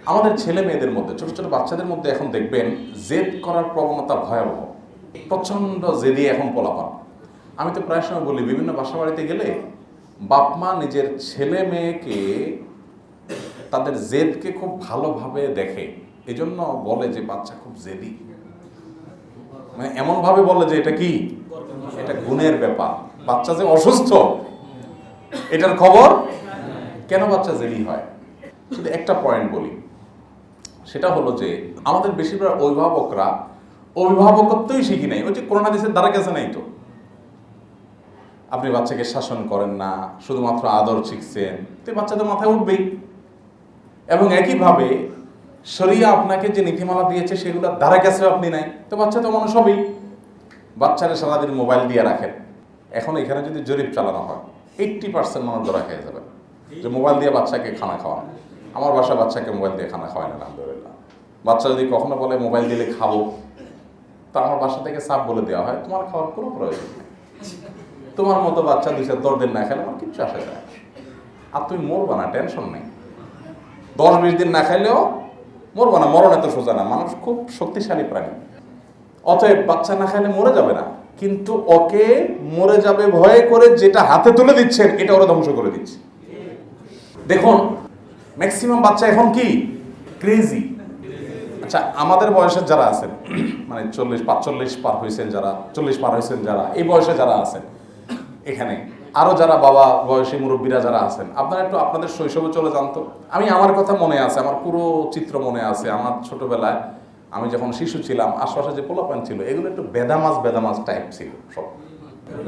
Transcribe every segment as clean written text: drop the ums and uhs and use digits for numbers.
আমাদের ছেলে মেয়েদের মধ্যে, ছোট ছোট বাচ্চাদের মধ্যে এখন দেখবেন জেদ করার প্রবণতা ভয়াবহ, প্রচণ্ড জেদি এখন পোলাপান। আমি তো প্রায় সময় বলি, বিভিন্ন বাসা বাড়িতে গেলে বাপ মা নিজের ছেলে মেয়েকে তাদের জেদকে খুব ভালোভাবে দেখে, এজন্য বলে যে বাচ্চা খুব জেদি। মানে এমনভাবে বলে যে এটা কি, এটা গুণের ব্যাপার, বাচ্চা যে অসুস্থ এটার খবর। কেন বাচ্চা জেদি হয়? শুধু একটা পয়েন্ট বলি, সেটা হলো যে আমাদের বেশিরভাগ অভিভাবকরা অভিভাবকত্বই শিখি নাই। ওই যে করোনা দেশের দ্বারা গেছে নাই তো, আপনি বাচ্চাকে শাসন করেন না, শুধুমাত্র আদর শিখছেন, তো বাচ্চাদের মাথায় উঠবেই। এবং একইভাবে শরিয়া আপনাকে যে নীতিমালা দিয়েছে সেগুলো দ্বারা গেছে আপনি নাই, তো বাচ্চা তো মানুষ হবেই। বাচ্চারা সারাদিন মোবাইল দিয়ে রাখেন। এখন এখানে যদি জরিপ চালানো হয় 80% মানুষ ধরা খেয়ে যাবে যে মোবাইল দিয়ে বাচ্চাকে খানা খাওয়ান। আমার বাসা বাচ্চাকে মোবাইল দিয়ে খানা খাওয়ায় না, আলহামদুলিল্লাহ। বাচ্চা যদি কখনো বলে মোবাইল দিলে খাবো, তো আমার বাসা থেকে সাপ বলে দেওয়া হয়, তোমার খাওয়ার কোনো প্রয়োজন নেই। তোমার মতো বাচ্চা 2-4 দিন না খেলে আমার কিচ্ছু আসে যায়, আর তুমি মরবা না, টেনশন নেই। 10-20 দিন না খাইলেও মরবা না, মরণ এত সোজা না, মানুষ খুব শক্তিশালী প্রাণী। অতএব বাচ্চা না খাইলে মরে যাবে না, কিন্তু ওকে মরে যাবে ভয়ে করে যেটা হাতে তুলে দিচ্ছেন এটা ওরা ধ্বংস করে দিচ্ছে। দেখুন ম্যাক্সিমাম বাচ্চা এখন কি ক্রেজি। আচ্ছা, আমাদের বয়সের যারা আছেন, মানে 40-45 পার হয়েছেন যারা, 40 পার হয়েছেন যারা, এই বয়সে যারা আছেন এখানে, আরো যারা বাবা বয়সী মুরব্বীরা যারা আছেন, আপনারা একটু আপনাদের শৈশবে চলে যান তো। আমি আমার কথা মনে আছে, আমার পুরো চিত্র মনে আছে। আমার ছোটবেলায় আমি যখন শিশু ছিলাম, আশপাশে যে পোলাপান ছিল এগুলো একটু বেদামাজ টাইপ ছিল, সব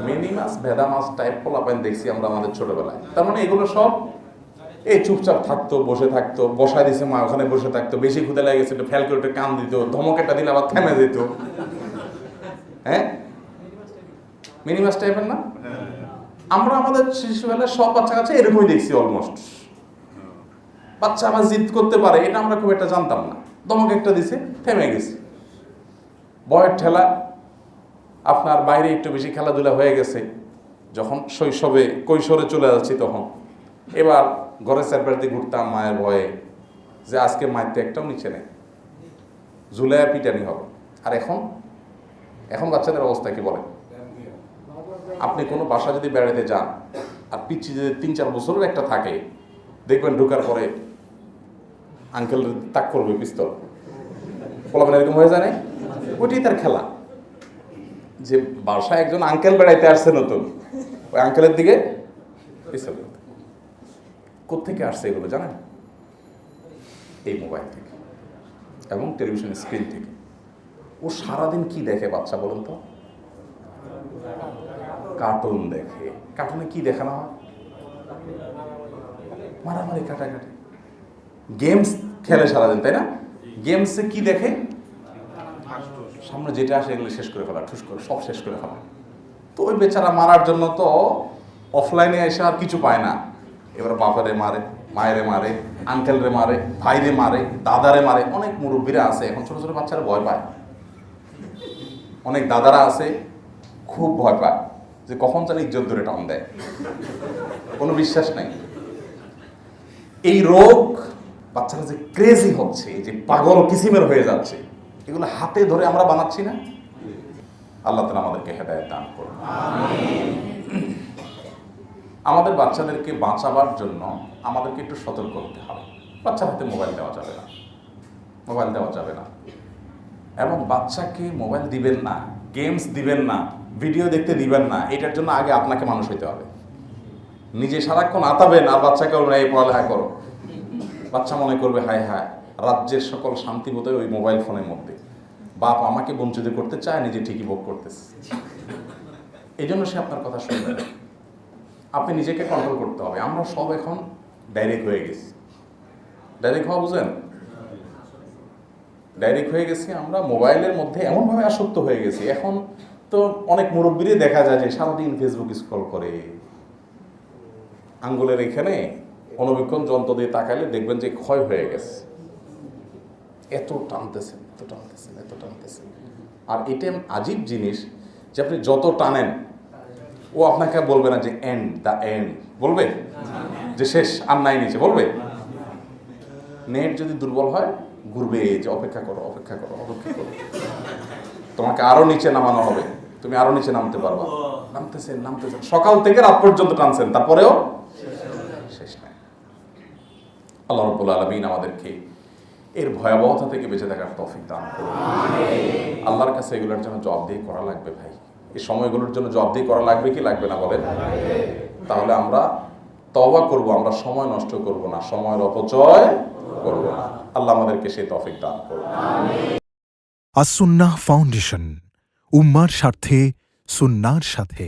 মিনি মাছ বেদামাজ টাইপ পোলাপান দেখছি আমরা আমাদের ছোটবেলায়। তার মানে এগুলো সব এই চুপচাপ থাকতো, বসে থাকতো, বসায় দিছে মা, ওখানে বসে থাকতো, বেশি ক্ষুদে লেগে গেছে ফেল করে কান দিত, ধমকেটা দিলে আবার থেমে যেত। হ্যাঁ, মিনি মাছ টাইপের না? আমরা আমাদের শিশুবেলায় সব বাচ্চা কাছে এরকমই দেখছি অলমোস্ট। বাচ্চা আবার জিদ করতে পারে এটা আমরা খুব একটা জানতাম না, ধমক একটা দিছে থেমে গেছে। বয়ের ঠেলা, আপনার বাইরে একটু বেশি খেলাধুলা হয়ে গেছে, যখন শৈশবে কৈশোরে চলে যাচ্ছি তখন এবার ঘরে চারপাশে ঘুরতাম মায়ের ভয়ে, যে আজকে মায়ের তো একটাও নিচে নেই, ঝুলাইয়া পিটানি হবে। আর এখন বাচ্চাদের অবস্থা কি বলে? আপনি কোনো বাসা যদি বেড়াতে যান আর পিচ্ছি যদি 3-4 বছরের একটা থাকে, দেখবেন ঢোকার পরে আঙ্কেল তাক করবে পিস্তল, পোলাপান এরকম হয়ে যায় না? ওইটাই তার খেলা, যে বাসায় একজন আঙ্কেল বেড়াইতে আসছে নতুন, ওই আঙ্কেলের দিকে পিস্তল। কোত্থেকে আসছে এগুলো জানেন? এই মোবাইল থেকে এবং টেলিভিশন স্ক্রিন থেকে। ও সারাদিন কি দেখে বাচ্চা বলুন তো? কার্টুন দেখে। কার্টুনে কি দেখানো হয়? মারামারি, কাটাকাটি। গেমস খেলে সারাদিন, তাই না? গেমসে কি দেখে? সামনে যেটা আসে এগুলো শেষ করে ফেলা, ঠুস করে সব শেষ করে ফেলা। তো ওই বেচারা মারার জন্য তো অফলাইনে এসে আর কিছু পায় না, এবার বাপারে মারে, মায়েরে মারে, আঙ্কেলরে মারে, ভাইরে মারে, দাদারে মারে। অনেক মুরব্বীরা আছে এখন, ছোট ছোট বাচ্চারা ভয় পায়। অনেক দাদারা আছে খুব ভয় পায় যে কখন যেন ইজ্জত ধরে টান দেয়, কোনো বিশ্বাস নাই। এই রোগ, বাচ্চারা যে ক্রেজি হচ্ছে, যে পাগল কিসিমের হয়ে যাচ্ছে, এগুলো হাতে ধরে আমরা বানাচ্ছি না? আল্লাহ তাআলা আমাদেরকে হেদায়েত দান করুন। আমাদের বাচ্চাদেরকে বাঁচাবার জন্য আমাদেরকে একটু সতর্ক হতে হবে। বাচ্চার হাতে মোবাইল দেওয়া যাবে না, মোবাইল দেওয়া যাবে না। এবং বাচ্চাকে মোবাইল দিবেন না, গেমস দিবেন না, ভিডিও দেখতে দিবেন না। এটার জন্য আগে আপনাকে মানুষ হইতে হবে। নিজে সারাক্ষণ আতাবেন আর বাচ্চাকে বলবেন এই পড়ালেখা করো, বাচ্চা মনে করবে হায় হায়, রাজ্যের সকল শান্তি বোধহয় ওই মোবাইল ফোনের মধ্যে। বাপ আমাকে বঞ্চিত করতে চায়, নিজে ঠিকই ভোগ করতেছে। এই জন্য সে আপনার কথা শুনবে না। আপনি নিজেকে কন্ট্রোল করতে হবে। আমরা সব এখন ডাইরেক্ট হয়ে গেছি। ডাইরেক্ট হওয়া বুঝেন? ডাইরেক্ট হয়ে গেছি আমরা, মোবাইলের মধ্যে এমনভাবে আসক্ত হয়ে গেছি। এখন তো অনেক মুরব্বীরই দেখা যায় যে সারাদিন ফেসবুক স্ক্রল করে, আঙ্গুলের এখানে অণুবীক্ষণ যন্ত্র দিয়ে তাকাইলে দেখবেন যে ক্ষয় হয়ে গেছে। এত টানতেছেন, এত টানতেছেন, এত টানতেছেন। আর এটা আজীব জিনিস যে আপনি যত টানেন ও আপনাকে বলবে না যে এন্ড, দ্য এন্ড বলবে, যে শেষ আর নাই নিচে বলবে। নেট যদি দুর্বল হয় ঘুরবে, যে অপেক্ষা করো অপেক্ষা করো অপেক্ষা করো, তোমাকে আরো নিচে নামানো হবে, তুমি আরো নিচে নামতে পারবা। নামতেছেন নামতেছেন, সকাল থেকে রাত পর্যন্ত টানছেন, তারপরেও শেষ নাই। আল্লাহ রাব্বুল আলামিন আমাদেরকে এর ভয়াবহতা থেকে বেঁচে থাকার তৌফিক দান করুন। আল্লাহর কাছে এগুলোর জন্য জবাবদিহি করা লাগবে ভাই, এই সময়গুলোর জন্য জবাবদিহি করা লাগবে কি লাগবে না বলেন? তাহলে আমরা তওবা করব, আমরা সময় নষ্ট করব না, সময়ের অপচয় করব না। আল্লাহ আমাদেরকে সেই তৌফিক দান করুন। আস-সুন্নাহ ফাউন্ডেশন, উম্মার স্বার্থে সুন্নাহর সাথে।